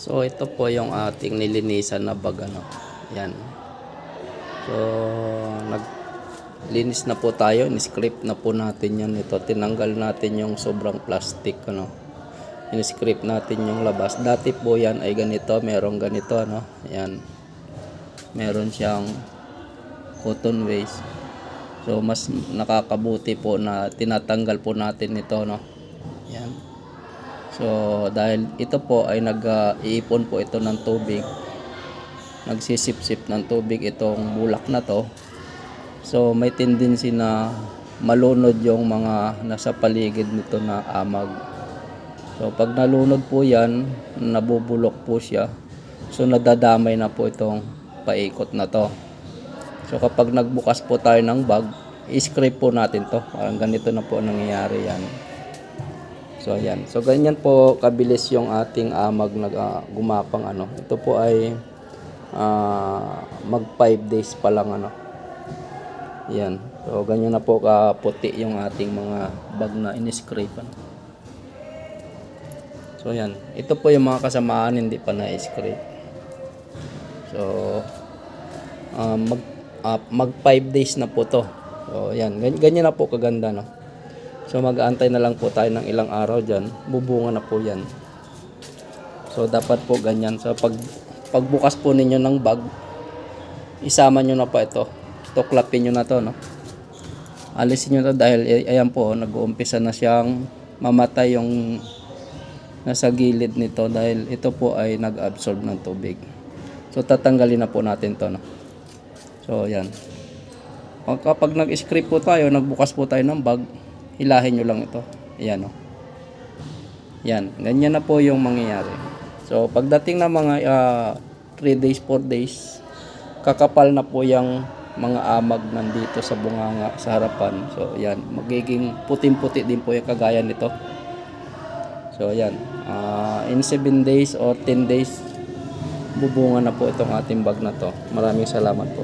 So ito po yung ating nilinisan na bag, ano. Yan. So naglinis na po tayo, in-script na po natin yan. Ito, tinanggal natin yung sobrang plastic, ano. In-script natin yung labas. Dati po yan ay ganito, merong ganito, ano. Yan. Meron siyang cotton waste. So mas nakakabuti po na tinatanggal po natin ito, no. Yan. So dahil ito po ay nag-iipon po ito ng tubig, nagsisip-sip ng tubig itong bulak na to. So may tendency na malunod yung mga nasa paligid nito na amag. So pag nalunod po yan, nabubulok po siya. So nadadamay na po itong paikot na to. So kapag nagbukas po tayo ng bag, i-scrape po natin to. Parang ganito na po nangyayari yan. So ayan. So ganyan po kabilis yung ating amag na gumapang, ano. Ito po ay mag 5 days pa lang, ano. Yan. So ganyan na po kaputi yung ating mga bag na in-scrape, ano. So yan. Ito po yung mga kasamaan hindi pa na-scrape. So mag 5 days na po to. So yan. Ganyan na po kaganda, no. So mag-aantay na lang po tayo ng ilang araw dyan. Bubunga na po yan. So dapat po ganyan. So pagbukas po ninyo ng bag, isama nyo na pa ito. Tuklapin nyo na to, no. Alisin nyo to dahil ayan po, nag-uumpisa na siyang mamatay yung nasa gilid nito dahil ito po ay nag-absorb ng tubig. So tatanggalin na po natin to, no. So yan. Kapag nag-scrape po tayo, nagbukas po tayo ng bag, hilahin nyo lang ito. Ayan, o. Yan. Ganyan na po yung mangyayari. So, pagdating na mga 3 days, 4 days, kakapal na po yung mga amag nandito sa bunganga, sa harapan. So, yan. Magiging puting-puti din po yung kagaya nito. So, yan. In 7 days or 10 days, bubunga na po itong ating bag na to. Maraming salamat po.